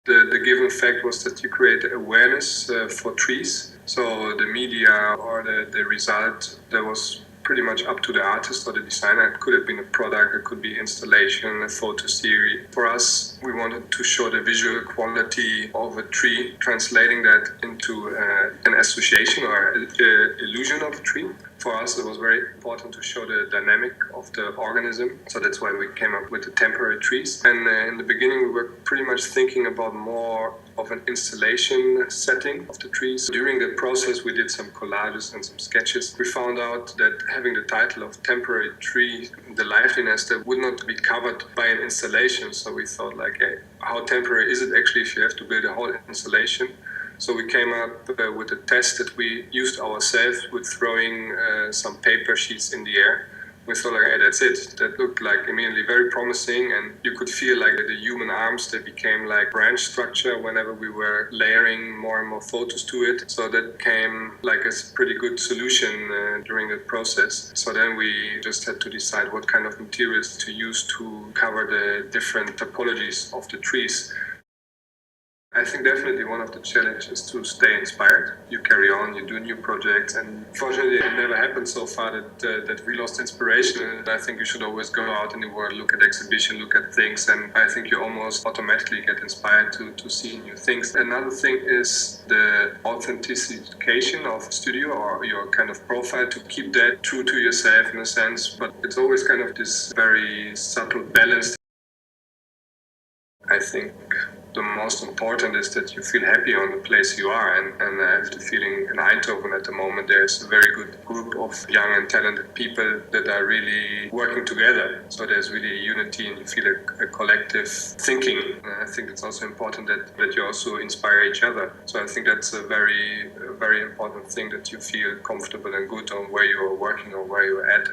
The given fact was that you create awareness for trees. So the media or the result that was pretty much up to the artist or the designer. It could have been a product, it could be installation, a photo series. For us, we wanted to show the visual quality of a tree, translating that into an association or illusion of a tree. For us, it was very important to show the dynamic of the organism. So that's why we came up with the temporary trees. And in the beginning, we were pretty much thinking about more of an installation setting of the trees. During the process, we did some collages and some sketches. We found out that having the title of temporary tree, the liveliness that would not be covered by an installation. So we thought like, hey, how temporary is it actually if you have to build a whole installation? So we came up with a test that we used ourselves with throwing some paper sheets in the air. We thought like, hey, that's it. That looked like immediately very promising, and you could feel like the human arms, they became like branch structure whenever we were layering more and more photos to it. So that came like a pretty good solution during the process. So then we just had to decide what kind of materials to use to cover the different topologies of the trees. I think definitely one of the challenges is to stay inspired. You carry on, you do new projects, and fortunately it never happened so far that we lost inspiration. And I think you should always go out in the world, look at exhibition, look at things, and I think you almost automatically get inspired to see new things. Another thing is the authentication of a studio or your kind of profile, to keep that true to yourself in a sense, but it's always kind of this very subtle balance. I think the most important is that you feel happy on the place you are, and I have the feeling in Eindhoven at the moment there's a very good group of young and talented people that are really working together. So there's really a unity and you feel a collective thinking. And I think it's also important that you also inspire each other. So I think that's a very important thing, that you feel comfortable and good on where you are working or where you're at.